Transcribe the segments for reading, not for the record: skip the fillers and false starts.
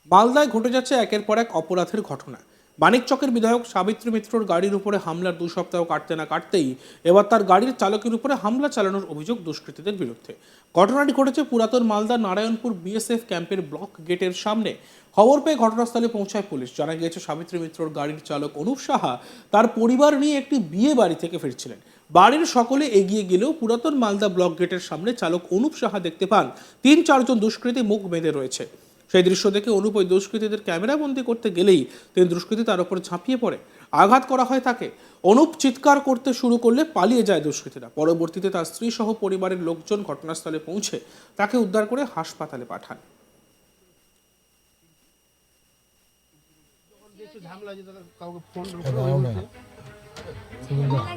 মালদায় ঘটে যাচ্ছে একের পর এক অপরাধের ঘটনা। মানিকচকের বিধায়ক সাবিত্রী মিত্রর গাড়ির উপরে হামলার 2 সপ্তাহ কাটতে না কাটতেই এবার তার গাড়ির চালকের উপরে হামলা চালানোর অভিযোগ দুষ্কৃতীদের বিরুদ্ধে। ঘটনাটি ঘটেছে পুরাতন মালদা নারায়ণপুর বিএসএফ ক্যাম্পের ব্লক গেটের সামনে। খবর পেয়ে ঘটনাস্থলে পৌঁছায় পুলিশ। জানা গিয়েছে সাবিত্রী মিত্রর গাড়ির চালক অনুপ সাহা তার পরিবার নিয়ে একটি বিয়ে বাড়ি থেকে ফিরছিলেন। বাড়ির সকলে এগিয়ে গেলেও পুরাতন মালদা ব্লক গেটের সামনে চালক অনুপ সাহা দেখতে পান 3-4 জন দুষ্কৃতী মুখ বেঁধে রয়েছে। সেই দৃশ্য দেখে অনুপ ওই দুষ্কৃতীদের ক্যামেরাবন্দি করতে গেলেই তিনি দুষ্কৃতী তার উপর ঝাঁপিয়ে পড়ে। আঘাত করা হয় তাকে। অনুপ চিৎকার করতে শুরু করলে পালিয়ে যায় দুষ্কৃতীরা। পরবর্তীতে তার স্ত্রী সহ পরিবারের লোকজন ঘটনাস্থলে পৌঁছে তাকে উদ্ধার করে হাসপাতালে পাঠান।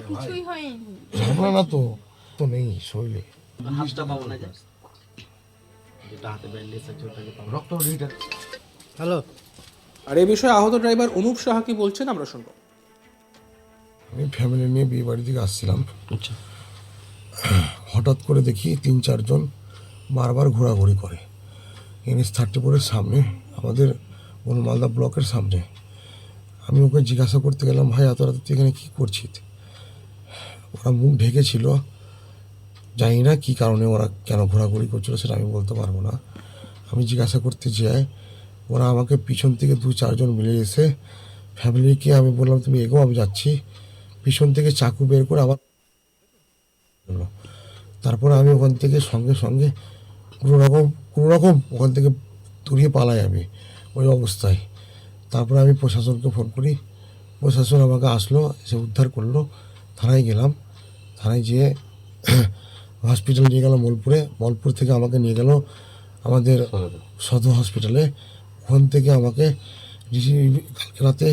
কিছুই হয়নি। ঝামেলা না তো তো নেই শরীরে হাঁসটা পাবো না, যেটা হাতে ব্যান্ডেজ আছে ওটাকে পাবো। রক্ত লিটার। হ্যালো, আর এই বিষয়ে আহত ড্রাইভার অনুপ সাহা কি বলছেন আমরা শুনবো। আমি ফ্যামিলি নিয়ে বিয়ে বাড়ি থেকে আসছিলাম। আচ্ছা, হঠাৎ করে দেখি 3-4 জন বারবার ঘোরাঘুরি করে NH-34-এর সামনে, আমাদের মালদা ব্লকের সামনে। আমি ওকে জিজ্ঞাসা করতে গেলাম, ভাই এত রাতে তুই এখানে কী করছিস? ওরা মুখ ঢেকেছিল, জানি না কী কারণে ওরা কেন ঘোরাঘুরি করছিল সেটা আমি বলতে পারবো না। আমি জিজ্ঞাসা করতে যাই, ওরা আমাকে পিছন থেকে 2-4 জন মিলে এসে ফ্যামিলিকে, আমি বললাম তুমি এগো আমি যাচ্ছি, পিছন থেকে চাকু বের করে আমার। তারপরে আমি ওখান থেকে সঙ্গে সঙ্গে কোনো রকম ওখান থেকে দূরিয়ে পালাই আমি ওই অবস্থায়। তারপরে আমি প্রশাসনকে ফোন করি, প্রশাসন আমাকে আসলো, এসে উদ্ধার করলো। থানায় গেলাম, থানায় যেয়ে হসপিটাল নিয়ে গেল মলপুর থেকে আমাকে নিয়ে গেল আমাদের সদর হসপিটালে। ওখান থেকে আমাকে কালকে রাতে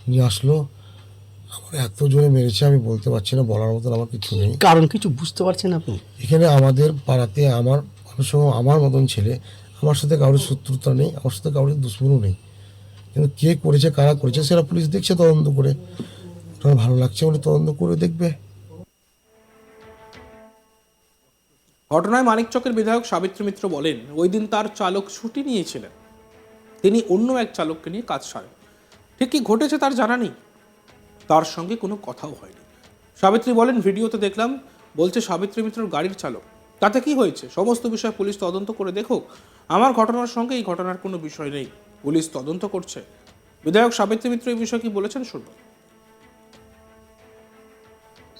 নিয়ে আসলো। আমার এত জোরে মেরেছে আমি বলতে পারছি না, বলার মতন আমার কিছু নেই। কারণ কিছু বুঝতে পারছেন আপনি? এখানে আমাদের পাড়াতে আমার মানুষ আমার মতন ছেলে, আমার সাথে কারোর শত্রুতা নেই, আমার সাথে কারোর দুশ্মনও নেই। কিন্তু কে করেছে, কারা করেছে সেটা পুলিশ দেখছে তদন্ত করে। ওটা ভালো লাগছে বলে তদন্ত করে দেখবে। ঘটনায় মানিকচকের বিধায়ক সাবিত্রী মিত্র বলেন, ওই দিন তার চালক ছুটি নিয়েছিলেন। তিনি অন্য এক চালককে নিয়ে কাজ সারেন। ঠিক কি ঘটেছে তার জানা নেই, তার সঙ্গে কোনো কথাও হয়নি। সাবিত্রী বলেন, ভিডিওতে দেখলাম, বলছে সাবিত্রী মিত্রর গাড়ির চালক। তাতে কি হয়েছে সমস্ত বিষয় পুলিশ তদন্ত করে দেখুক। আমার ঘটনার সঙ্গে এই ঘটনার কোনো বিষয় নেই, পুলিশ তদন্ত করছে। বিধায়ক সাবিত্রী মিত্র এই বিষয়ে কি বলেছেন শুনবো।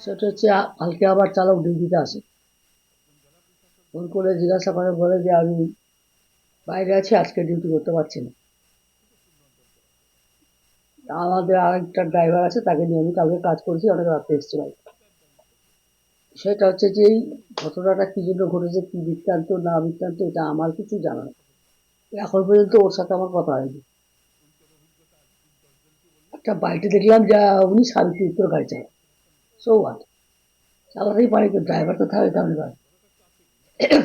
সেটা হচ্ছে কালকে আবার চালক ডিউটিতে আসে, ফোন করে জিজ্ঞাসা করে, বলে যে আমি বাইরে আছি, আজকে ডিউটি করতে পারছি না। আমাদের আরেকটা ড্রাইভার আছে, তাকে নিয়ে আমি কালকে কাজ করেছি, অনেক রাত্রে এসেছি বাড়িতে। সেটা হচ্ছে যে এই ঘটনাটা কি জন্য ঘটেছে, কি বৃত্তান্ত না বৃত্তান্ত, এটা আমার কিছু জানা নেই। এখন পর্যন্ত ওর সাথে আমার কথা হয়নি। একটা বাড়িতে দেখলাম যা উনি সাবিত্রী উত্তর গাড়ি চায়, সো হোয়াট, চালাতেই পারে, কিন্তু ড্রাইভার তো থাকে তাহলে পারে।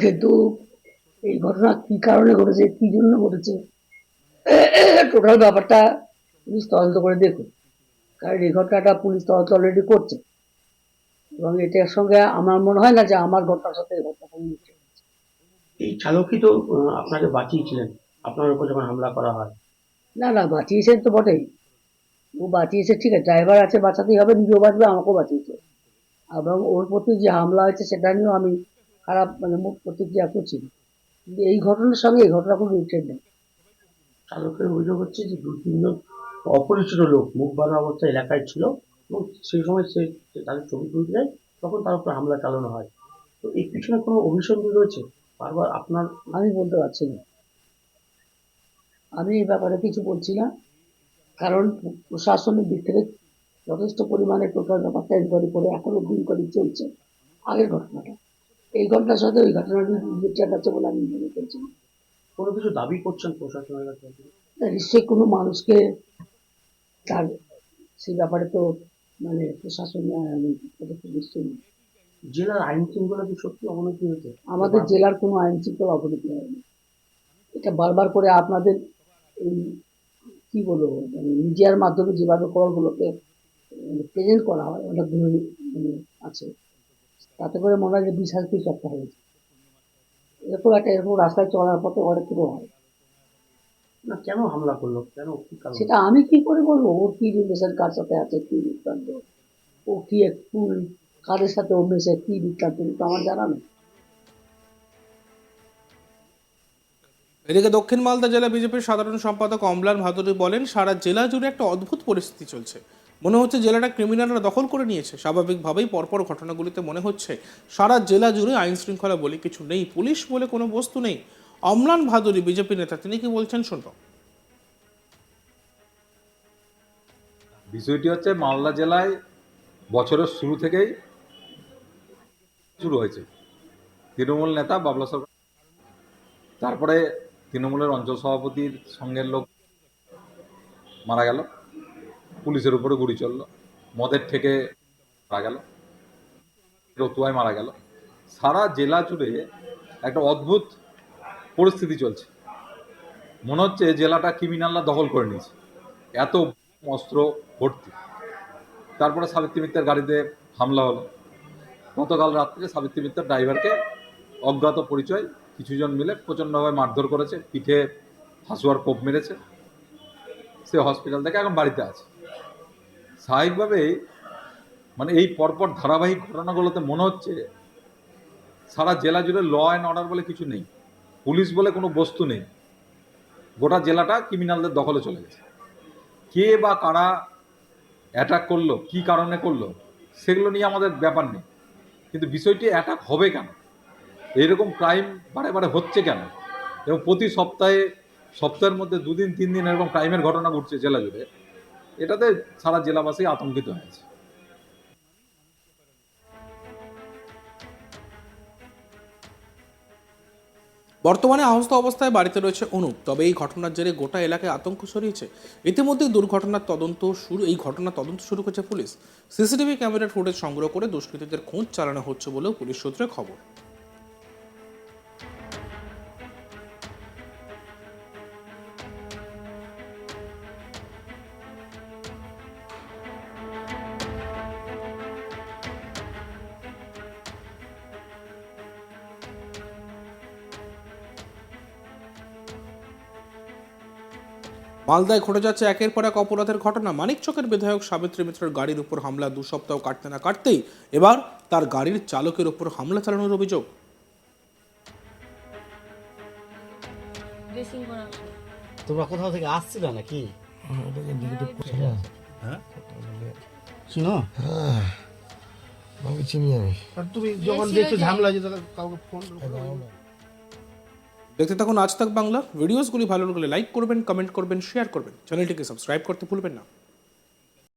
কিন্তু এই ঘটনা কি কারণে ঘটেছে, কি জন্য ঘটেছে, টোটাল ব্যাপারটা পুলিশ তদন্ত করে দেখুন। কারণ এই ঘটনাটা পুলিশ তদন্ত অলরেডি করছে, এবং এটার সঙ্গে আমার মনে হয় না যে আমার ঘটনার সাথে এই ঘটনাটা মিলছে। এই চালকই তো আপনাকে বাঁচিয়েছিলেন আপনার উপর যখন হামলা করা হয়। না না, বাঁচিয়েছেন তো বটেই, ও বাঁচিয়েছে, ঠিক আছে, ড্রাইভার আছে, বাঁচাতেই হবে, নিজেও বাঁচবে, আমাকেও বাঁচিয়েছে। এবং ওর প্রতি যে হামলা হয়েছে সেটা নিয়েও আমি খারাপ মুখ প্রতিক্রিয়া করছি না। কিন্তু এই ঘটনার সঙ্গে এই ঘটনা কোনো রিলেটেড নেই। চালকের অভিযোগ হচ্ছে যে 2-3 জন অপরিচিত লোক মুখ বাঁধা অবস্থায় এলাকায় ছিল, এবং সেই সময় সে তাদের ছবি তুলতে যায়, তখন তার উপর হামলা চালানো হয়। তো এর পিছনে কোনো অভিসন্ধি রয়েছে বারবার আপনার? আমি বলতে পারছি না, আমি এই ব্যাপারে কিছু বলছি না, কারণ প্রশাসনের দিক থেকে যথেষ্ট পরিমাণে টোটাল ব্যাপারটা ইনকোয়ারি করে এখনো ইনকোয়ারি চলছে আগের ঘটনাটা। এই ঘটনার সাথে ওই ঘটনাটি রিলেটেড আছে বলে আমি মনে করছি না। কোনো কিছু দাবি করছেন প্রশাসনের কাছে? নিশ্চয়ই কোনো মানুষকে তার সেই ব্যাপারে তো প্রশাসন নিশ্চয়ই নেই। জেলার আইন শৃঙ্খলা কি সত্যি অবনতি হয়েছে? আমাদের জেলার কোনো আইন শৃঙ্খলা অবনতি হয়নি। এটা বারবার করে আপনাদের এই কি বলবো, মিডিয়ার মাধ্যমে যেভাবে খবরগুলোকে প্রেজেন্ট করা হয় অনেকগুলো আছে, তাতে করে মনে হয় যে বিশাল কিছু একটা হয়েছে। এরকম রাস্তায় চলার পথে অনেক কিছু হয় না কেন হামলা করলো, কেন, কি কারণ? সেটা আমি কি করে বলবো? ওর কি রিলেশন, কার সাথে আছে, কি বৃত্তান্ত, ও কি একটু কাদের সাথে ও মেশে, কি বৃত্তান্ত, তো আমার জানা নেই। এদিকে দক্ষিণ মালদা জেলা বিজেপির সাধারণ সম্পাদক অম্লান ভাদুরী বলেন, সারা জেলা জুড়ে একটা অদ্ভুত পরিস্থিতি চলছে। মনে হচ্ছে জেলাটা ক্রিমিনালরা দখল করে নিয়েছে। স্বাভাবিকভাবেই পরপর ঘটনাগুলিতে মনে হচ্ছে সারা জেলা জুড়ে আইন শৃঙ্খলা বলে কিছু নেই, পুলিশ বলে কোনো বস্তু নেই। অম্লান ভাদুরী বিজেপি নেতা, তিনি কি বলছেন শুনব। বিষয়টি হচ্ছে মালদা জেলায় বছরের শুরু থেকেই শুরু হয়েছে। তৃণমূল নেতা বাবলা সরকার, তারপরে তৃণমূলের অঞ্চল সভাপতির সঙ্গের লোক মারা গেল, পুলিশের উপরে গুলি চলল, মদের থেকে মারা গেল, রতুয়ায় মারা গেল। সারা জেলা জুড়ে একটা অদ্ভুত পরিস্থিতি চলছে। মনে হচ্ছে জেলাটা ক্রিমিনালরা দখল করে নিয়েছে, এত অস্ত্র ভর্তি। তারপরে সাবিত্রী মিত্রের গাড়িতে হামলা হলো। গতকাল রাত্রে সাবিত্রী মিত্রের ড্রাইভারকে অজ্ঞাত পরিচয় কিছুজন মিলে প্রচণ্ডভাবে মারধর করেছে, পিঠে হাসুয়ার কোপ মেরেছে। সে হসপিটাল থেকে এখন বাড়িতে আছে। স্বাভাবিকভাবেই মানে এই পরপর ধারাবাহিক ঘটনাগুলোতে মনে হচ্ছে সারা জেলা জুড়ে ল অ্যান্ড অর্ডার বলে কিছু নেই, পুলিশ বলে কোনো বস্তু নেই। গোটা জেলাটা ক্রিমিনালদের দখলে চলে গেছে। কে বা কারা অ্যাটাক করলো, কি কারণে করলো, সেগুলো নিয়ে আমাদের ব্যাপার নেই, কিন্তু বিষয়টি অ্যাটাক হবে কেন, এইরকম ক্রাইম বারে বারে হচ্ছে কেন, এবং প্রতি সপ্তাহের মধ্যে 2 দিন 3 দিন এরকম ক্রাইমের ঘটনা ঘটছে জেলা জুড়ে, এটাতে সারা জেলাবাসী আতঙ্কিত হয়েছে। বর্তমানে আহত অবস্থায় বাড়িতে রয়েছে অনুপ। তবে এই ঘটনার জেরে গোটা এলাকায় আতঙ্ক ছড়িয়েছে। ইতিমধ্যে এই ঘটনার তদন্ত শুরু করেছে পুলিশ। সিসিটিভি ক্যামেরার ফুটেজ সংগ্রহ করে দুষ্কৃতীদের খোঁজ চালানো হচ্ছে বলেও পুলিশ সূত্রে খবর। মালদায় ঘটে যাচ্ছে একের পর এক অপরাধের ঘটনা। মানিকচকের বিধায়ক সাবিত্রী মিত্রের গাড়ির উপর হামলা 2 সপ্তাহ কাটতে না কাটতেই এবার তার গাড়ির চালকের উপর হামলা চালানোর অভিযোগ। তোমরা কোথাও থেকে আসছিল নাকি? শুনো, আমাকে চিনি আমি। তুমি যখন দেখছো ঝামেলা হয়েছে তাহলে কাউকে ফোন দেখতে থাকুন আজ তাক বাংলা। ভিডিওসগুলি ভালো লাগলে লাইক করবেন, কমেন্ট করবেন, শেয়ার করবেন। চ্যানেলটিকে সাবস্ক্রাইব করতে ভুলবেন না।